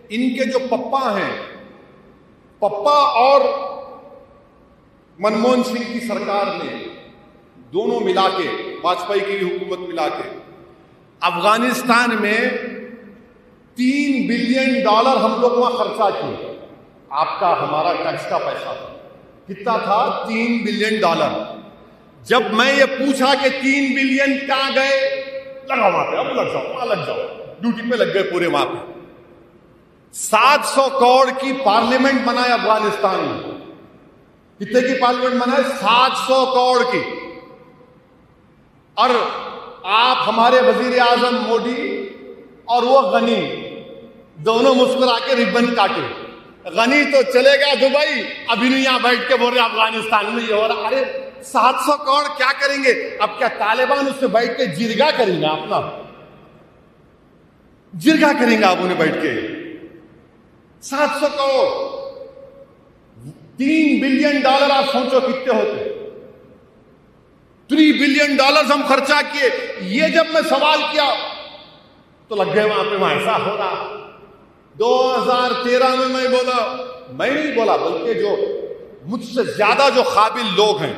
ان کے جو پپا ہیں، پپا اور منموہن سنگھ کی سرکار نے دونوں ملا کے، واجپئی کی حکومت ملا کے افغانستان میں $3 بلین ہم لوگ وہاں خرچہ کیے. آپ کا ہمارا ٹیکس کا پیسہ کتنا تھا؟ $3 بلین. جب میں یہ پوچھا کہ 3 بلین کہاں گئے، لگا وہاں پہ، اب لگ جاؤ، وہاں لگ جاؤ، ڈیوٹی پہ لگ گئے پورے وہاں پہ. 700 کروڑ کی پارلیمنٹ بنائے افغانستان میں. کتنے کی پارلیمنٹ بنائے؟ 700 کروڑ کی. اور آپ ہمارے وزیر اعظم مودی اور وہ غنی دونوں مسکرا کے ربن کاٹے. غنی تو چلے گا دبئی، ابھی نہیں یہاں بیٹھ کے بول رہے افغانستان میں یہ ہو رہا. ارے 700 کروڑ کیا کریں گے؟ اب کیا طالبان اس سے بیٹھ کے جرگا کریں گا؟ اپنا جرگا کریں گا آپ انہیں بیٹھ کے. 700 کروڑ، $3 بلین آپ سوچو کتنے ہوتے. $3 بلین ہم خرچہ کیے. یہ جب میں سوال کیا تو لگ گئے وہاں پہ، وہاں ایسا ہو رہا. 2013 میں میں بولا، میں نہیں بولا بلکہ جو مجھ سے زیادہ جو قابل لوگ ہیں،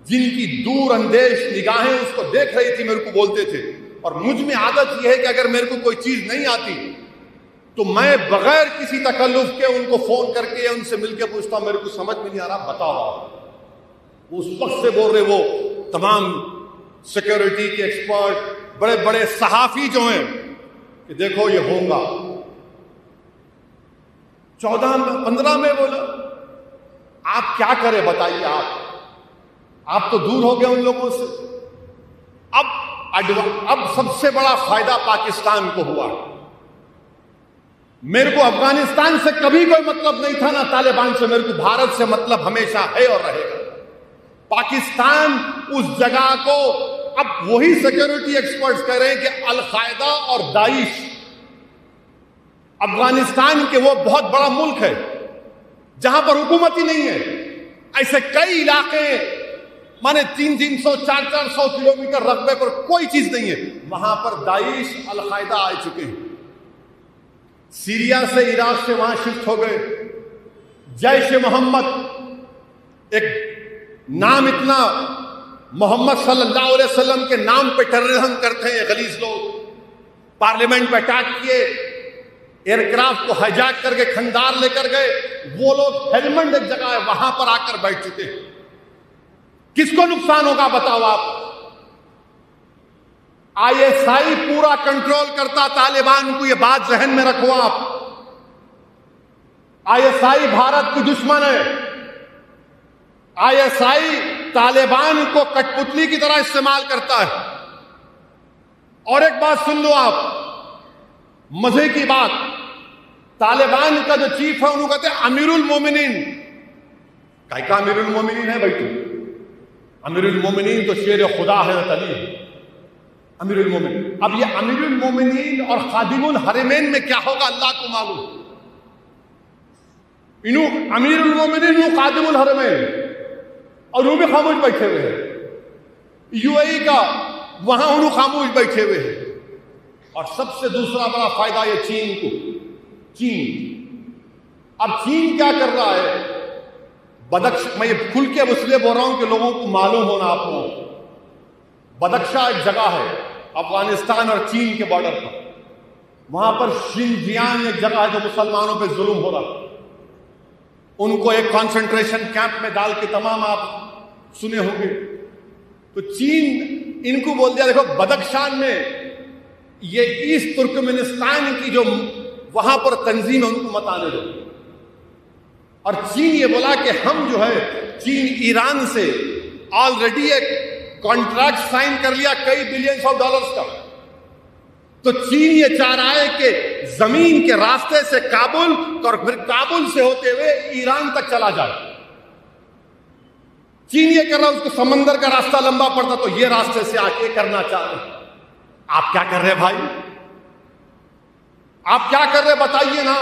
جن کی دور اندیش نگاہیں اس کو دیکھ رہی تھی، میرے کو بولتے تھے. اور مجھ میں عادت یہ ہے کہ اگر میرے کو کوئی چیز نہیں آتی تو میں بغیر کسی تکلف کے ان کو فون کر کے ان سے مل کے پوچھتا ہوں، میرے کو سمجھ میں نہیں آ رہا، بتاؤ. اس وقت سے بول رہے وہ تمام سیکورٹی کے ایکسپرٹ، بڑے بڑے صحافی جو ہیں کہ دیکھو یہ ہوگا. 15 میں بولا آپ کیا کریں بتائیے. آپ تو دور ہو گئے ان لوگوں سے. اب سب سے بڑا فائدہ پاکستان کو ہوا. میرے کو افغانستان سے کبھی کوئی مطلب نہیں تھا، نہ طالبان سے. میرے کو بھارت سے مطلب ہمیشہ ہے اور رہے گا. پاکستان اس جگہ کو اب وہی سیکورٹی ایکسپرٹس کہہ رہے ہیں کہ القاعدہ اور داعش افغانستان کے وہ بہت بڑا ملک ہے جہاں پر حکومت ہی نہیں ہے. ایسے کئی علاقے مانے 300 400 کلومیٹر رقبے پر کوئی چیز نہیں ہے، وہاں پر داعش القاعدہ آ چکے ہیں. سیریا سے، عراق سے وہاں شفٹ ہو گئے. جیش محمد، ایک نام اتنا، محمد صلی اللہ علیہ وسلم کے نام پہ ٹیررزم کرتے ہیں غلیظ لوگ. پارلیمنٹ پہ اٹیک کیے، ایئر کرافٹ کو ہائیجیک کر کے کھندار لے کر گئے. وہ لوگ ہیلمنڈ ایک جگہ ہے وہاں پر آ کر بیٹھ چکے ہیں. کس کو نقصان ہوگا بتاؤ آپ؟ ISI پورا کنٹرول کرتا طالبان کو. یہ بات ذہن میں رکھو آپ. ISI بھارت کی دشمن ہے. ISI طالبان کو کٹ پتلی کی طرح استعمال کرتا ہے. اور ایک بات سن لو آپ، مزے کی بات، طالبان کا جو چیف ہے انہوں کہتے ہیں امیر المومنین. کا امیر المومنین ہے بھائی؟ تو امیر المومنین تو شیر خدا ہے، علی امیر المومنین. اب یہ امیر المومنین اور خادم الحرمین میں کیا ہوگا اللہ کو معلوم. انہوں امیر المومنین، انہوں خادم الحرمین، اور وہ بھی خاموش بیٹھے ہوئے ہیں. UAE کا وہاں انہوں خاموش بیٹھے ہوئے ہیں. اور سب سے دوسرا بڑا فائدہ یہ چین کو. اب چین کیا کر رہا ہے؟ میں یہ کھل کے اس لیے بول رہا ہوں کہ لوگوں کو معلوم ہونا. آپ کو بدخشاں ایک جگہ ہے افغانستان اور چین کے بارڈر پر، وہاں پر شنجیانگ ایک جگہ ہے جو مسلمانوں پہ ظلم ہو رہا. ان کو ایک کانسنٹریشن کیمپ میں ڈال کے، تمام آپ سنے ہوں گے. تو چین ان کو بول دیا دیکھو بدخشان میں یہ ایسٹ ترکمانستان کی جو وہاں پر تنظیم ہے ان کو مت آنے دو. اور چین یہ بولا کہ ہم جو ہے، چین ایران سے آلریڈی ایک کانٹریکٹ سائن کر لیا کئی بلینز آف ڈالرز کا. تو چین یہ چاہ رہا ہے کہ زمین کے راستے سے کابل اور پھر کابل سے ہوتے ہوئے ایران تک چلا جائے. چین یہ کر رہا ہے، اس کو سمندر کا راستہ لمبا پڑتا تو یہ راستے سے آ کے کرنا چاہ رہے. آپ کیا کر رہے بھائی؟ آپ کیا کر رہے بتائیے نا.